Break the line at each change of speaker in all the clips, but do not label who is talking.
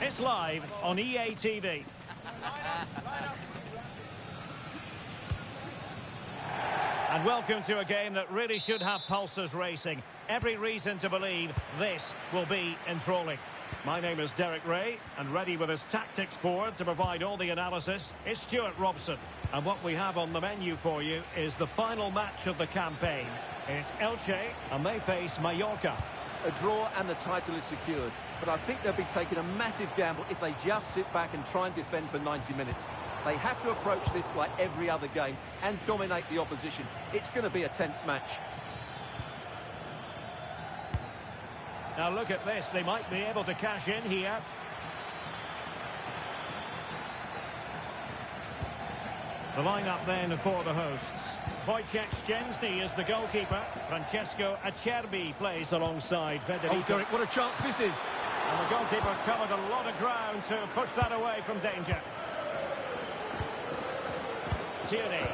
It's live on EA TV. And welcome to a game that really should have pulses racing. Every reason to believe this will be enthralling. My name is Derek Ray, and ready with his tactics board to provide all the analysis is Stuart Robson. And what we have on the menu for you is the final match of the campaign. It's Elche, and they face Mallorca.
A draw and the title is secured, but I think they'll be taking a massive gamble if they just sit back and try and defend for 90 minutes. They have to approach this like every other game and dominate the opposition. It's going to be a tense match.
Now look at this, they might be able to cash in here. The line-up then for the hosts. Wojciech Szczęsny is the goalkeeper. Francesco Acerbi plays alongside Federico.
Oh, Derek, what a chance this is.
And the goalkeeper covered a lot of ground to push that away from danger. Tierney.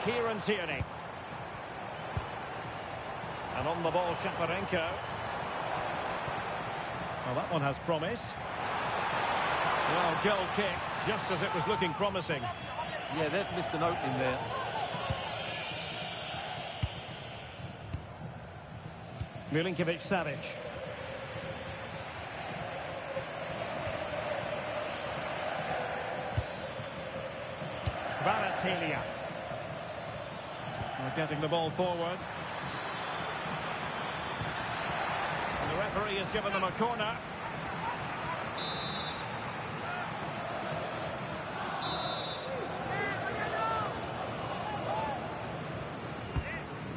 Kieran Tierney. And on the ball, Shaparenko. Well, that one has promise. Well, goal kick, just as it was looking promising.
Yeah, they've missed an opening there.
Milinkovic-Savic. Kvaratskhelia. We're getting the ball forward. And the referee has given them a corner.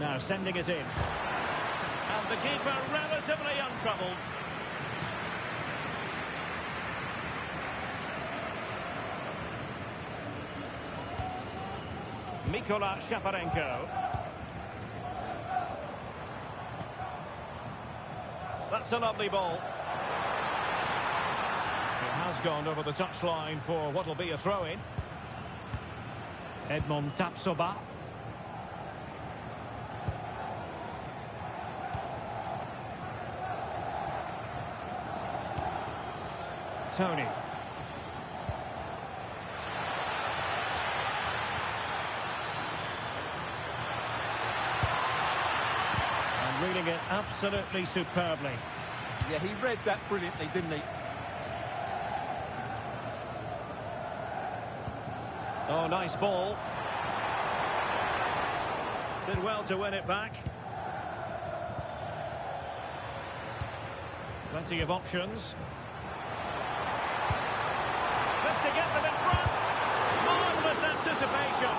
Now sending it in. And the keeper relatively untroubled. Mikola Shaparenko. That's a lovely ball. It has gone over the touchline for what will be a throw-in. Edmond Tapsoba. Tony. And reading it absolutely superbly.
Yeah, he read that brilliantly, didn't he?
Oh, nice ball. Did well to win it back. Plenty of options. Just to get them in front. Marvellous anticipation.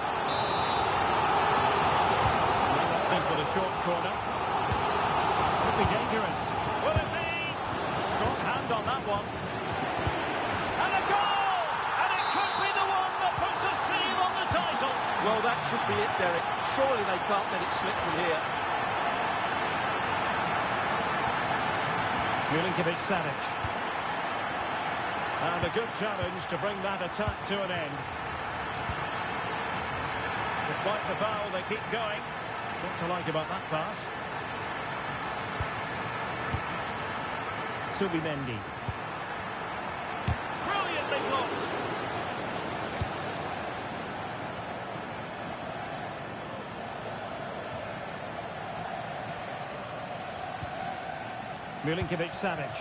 Now that's in for the short corner. Could be dangerous. Will it be? Strong hand on that one. And a goal! And it could be the one that puts a seal on the title.
Well, that should be it, Derek. Surely they can't let it slip from here.
Milinkovic-Savic. And a good challenge to bring that attack to an end. Despite the foul, they keep going. What to like about that pass? Subimendi. Brilliantly blocked. Milinkovic-Savic.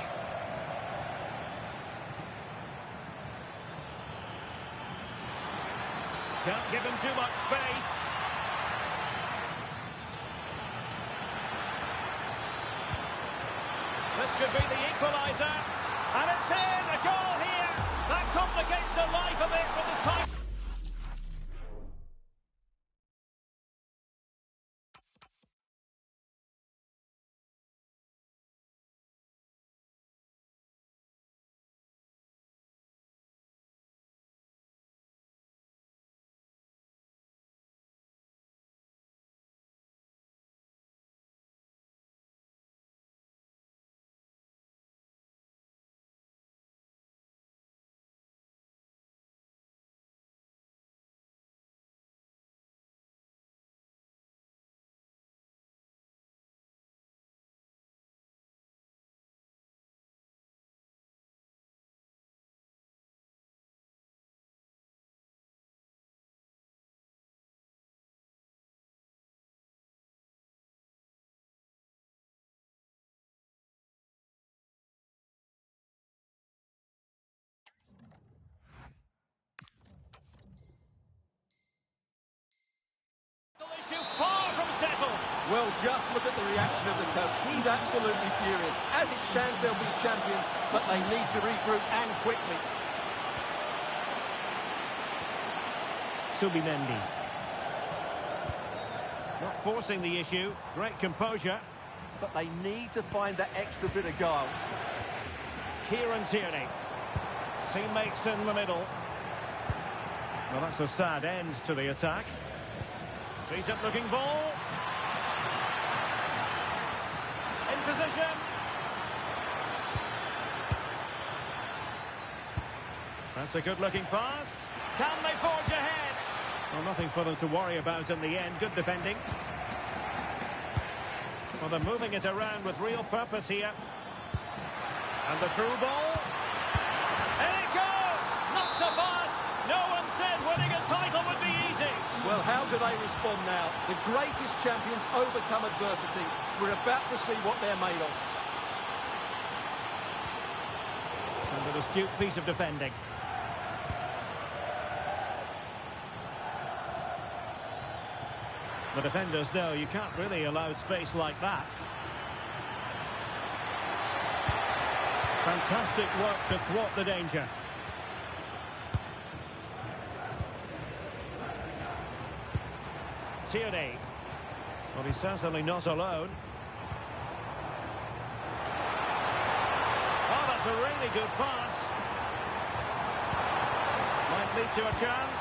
Can't give him too much space. This could be the equaliser. And it's in! A goal here! That complicates the life of it with the time.
Well, just look at the reaction of the coach. He's absolutely furious. As it stands, they'll be champions, but they need to regroup and quickly.
Subimendi. Not forcing the issue. Great composure.
But they need to find that extra bit of guile.
Kieran Tierney. Teammates in the middle. Well, that's a sad end to the attack. Decent looking ball. In position. That's a good looking pass. Can they forge ahead? Well, nothing for them to worry about in the end. Good defending. Well, they're moving it around with real purpose here. And the through ball. In it goes! Not so fast! No one said winning a title would be easy.
Well, how do they respond now? The greatest champions overcome adversity. We're about to see what they're made of.
And an astute piece of defending. The defenders know you can't really allow space like that. Fantastic work to thwart the danger. Tierney. Well, he's certainly not alone. Oh, that's a really good pass. Might lead to a chance.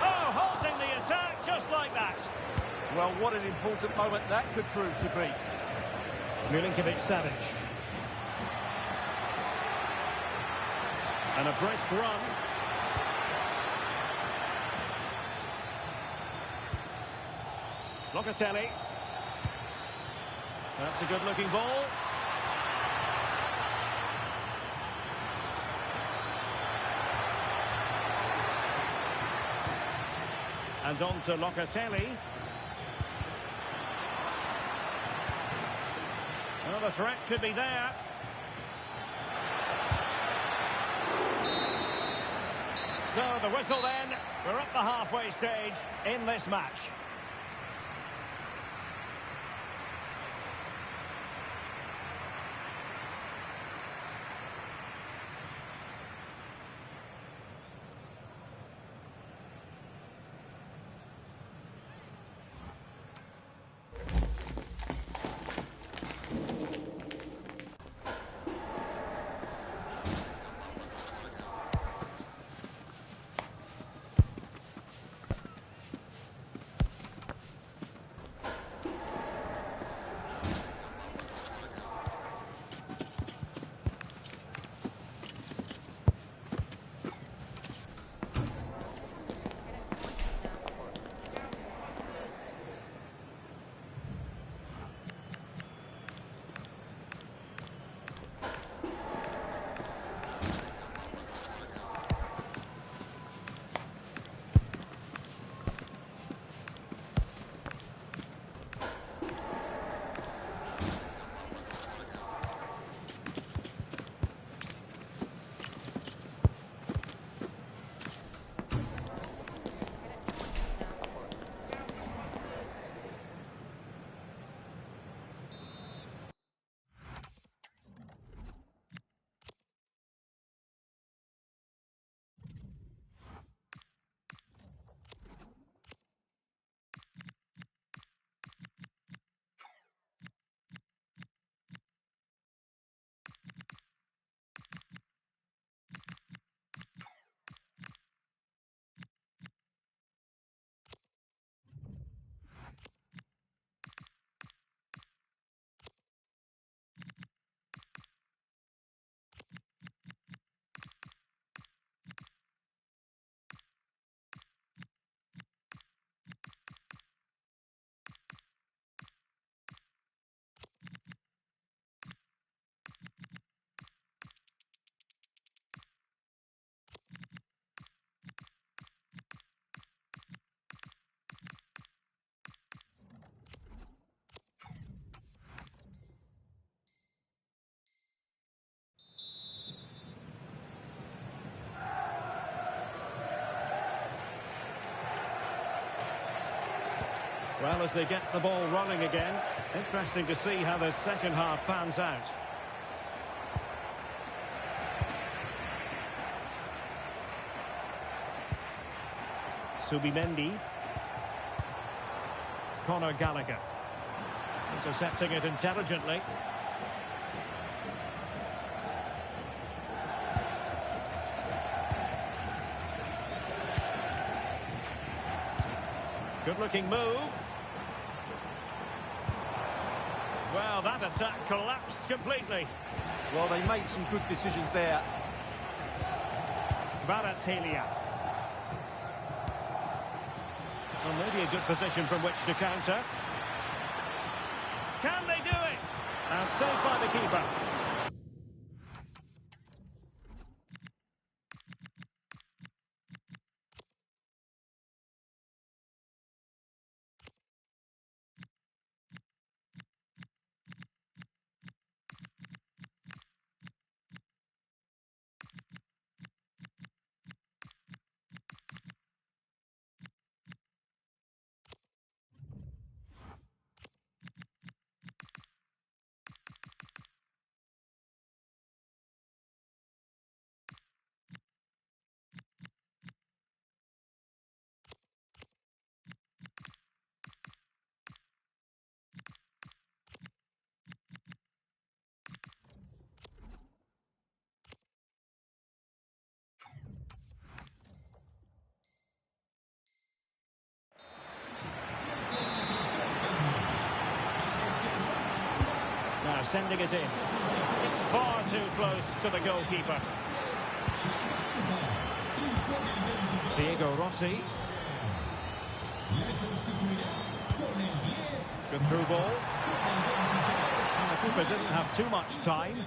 Oh, halting the attack just like that.
Well, what an important moment that could prove to be.
Milinkovic-Savic. And a brisk run. Locatelli. That's a good-looking ball. And on to Locatelli. Well, the threat could be there. So the whistle then. We're at the halfway stage in this match. well as they get the ball running again. Interesting to see how the second half pans out. Subimendi. Conor Gallagher. Intercepting it intelligently. Good-looking move. Well, that attack collapsed completely.
Well, they made some good decisions there.
Kvaratskhelia. Well, maybe a good position from which to counter. Can they do it? And saved by the keeper. Now sending it in. It's far too close to the goalkeeper. Diego Rossi. Good through ball. And the keeper didn't have too much time.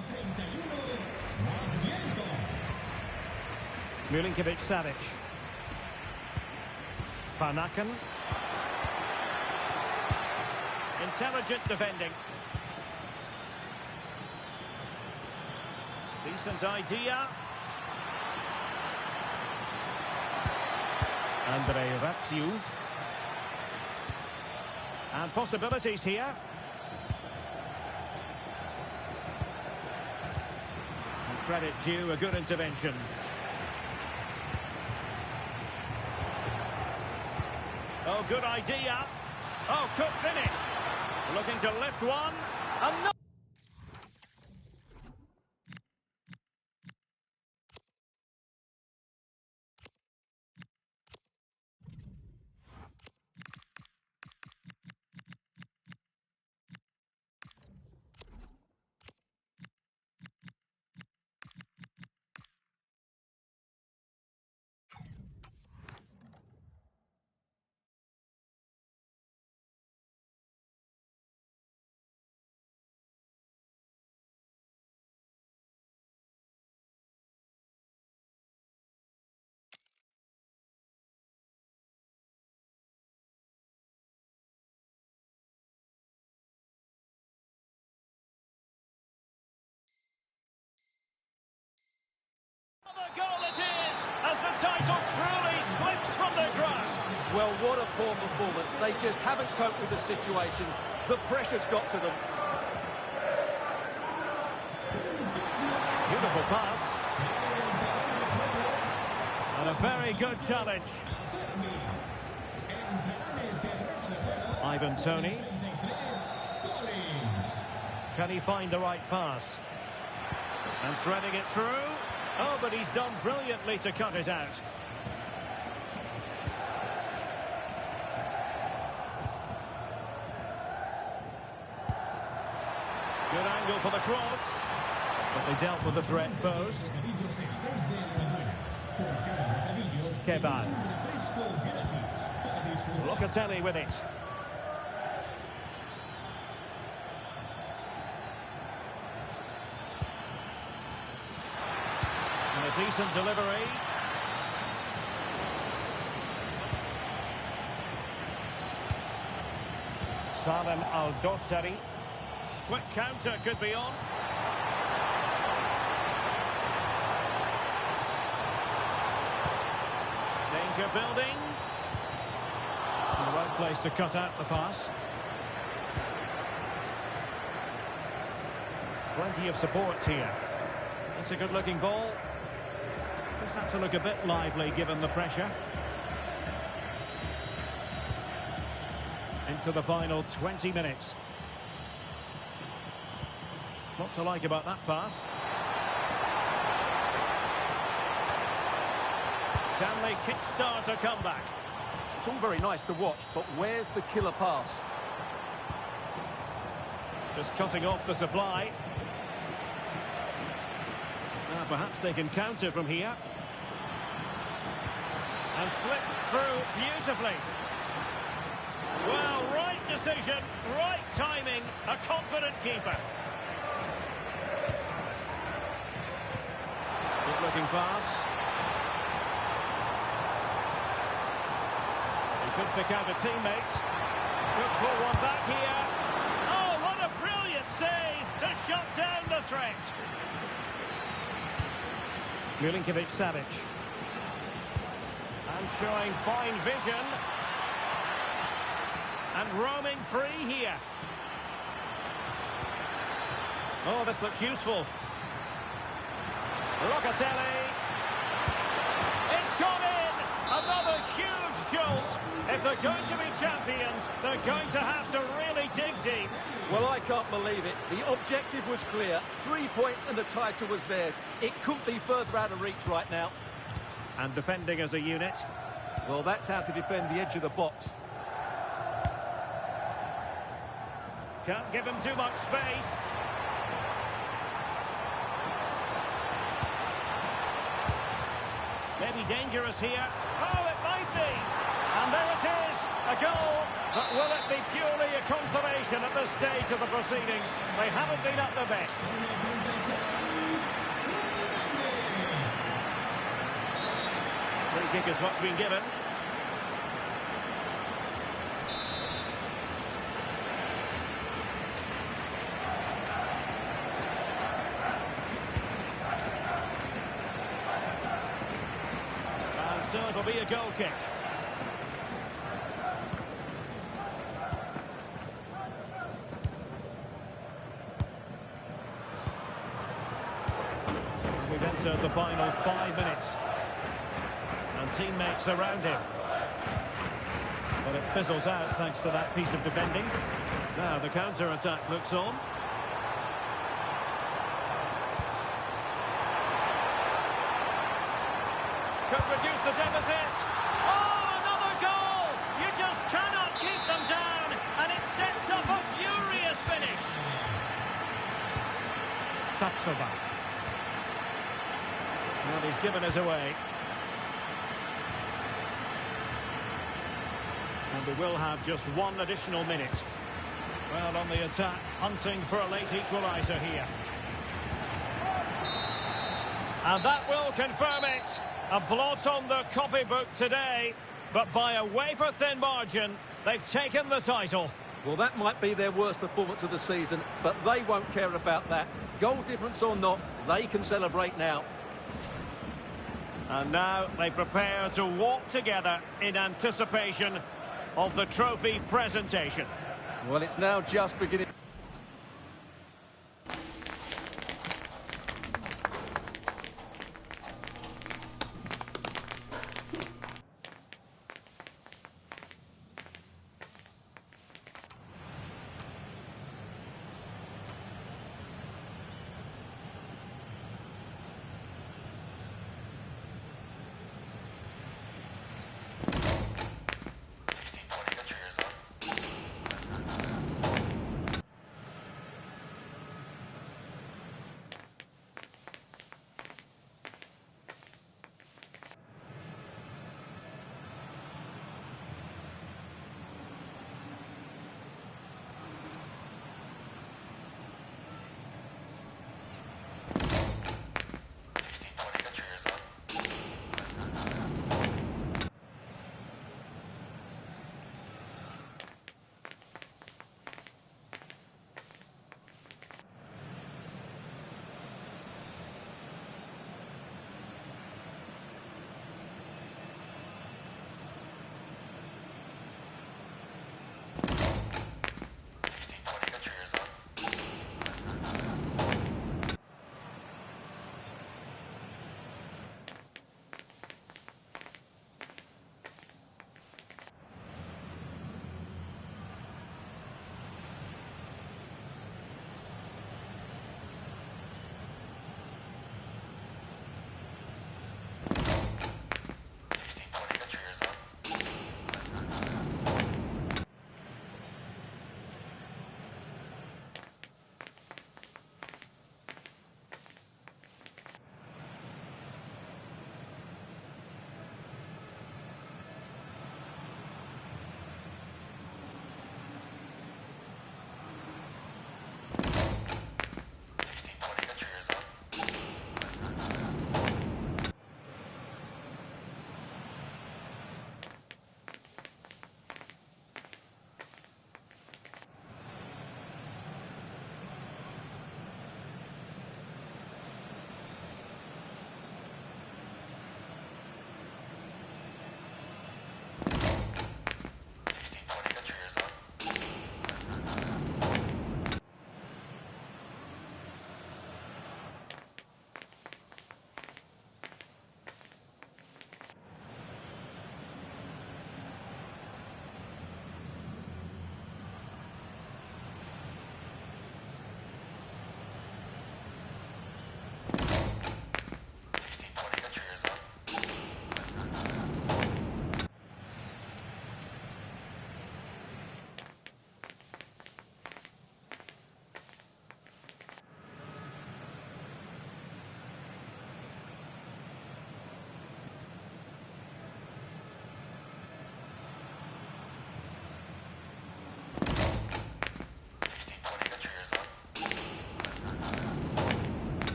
Milinkovic-Savic. Van Aken. Intelligent defending. Decent idea. Andre Ratsiu. And possibilities here. And credit due, a good intervention. Oh, good idea. Oh, could finish. Looking to lift one. Another. The goal it is, as the title truly slips from their grasp.
Well, what a poor performance. They just haven't coped with the situation. The pressure's got to them.
Beautiful pass. And a very good challenge. Ivan Toney. Can he find the right pass? And threading it through. Oh, but he's done brilliantly to cut it out. Good angle for the cross. But they dealt with the threat posed. Keban. Locatelli with it. And a decent delivery. Salem Al-Dossari. Quick counter could be on. Danger building. The right place to cut out the pass. Plenty of support here. That's a good-looking ball. Just had to look a bit lively given the pressure. Into the final 20 minutes. What to like about that pass? Can they kickstart a comeback?
It's all very nice to watch, but where's the killer pass?
Just cutting off the supply. Perhaps they can counter from here. And slipped through beautifully. Well, right decision, right timing, a confident keeper. Good-looking pass. He could pick out a teammate. Could pull one back here. Oh, what a brilliant save to shut down the threat. Milinkovic-Savic. And showing fine vision. And roaming free here. Oh, this looks useful. Locatelli. It's gone in! Another huge jolt. If they're going to be champions, they're going to have to really dig deep.
Well, I can't believe it. The objective was clear. 3 points and the title was theirs. It couldn't be further out of reach right now.
And defending as a unit.
Well, that's how to defend the edge of the box.
Can't give him too much space. Maybe dangerous here. Oh, it might be. And there it is, a goal. But will it be purely a consolation at this stage of the proceedings? They haven't been at their best. Free kick is what's been given. And so it'll be a goal kick. We've entered the final 5 minutes. And teammates around him. But it fizzles out thanks to that piece of defending. Now the counter-attack looks on. Could reduce the deficit. Oh, another goal! You just cannot keep them down. And it sets up a furious finish. Tapsoba. Well, he's given us away. And we will have just one additional minute. Well, on the attack, hunting for a late equaliser here. And that will confirm it. A blot on the copybook today. But by a wafer-thin margin, they've taken the title.
Well, that might be their worst performance of the season, but they won't care about that. Goal difference or not, they can celebrate now.
And now they prepare to walk together in anticipation of the trophy presentation.
Well, it's now just beginning.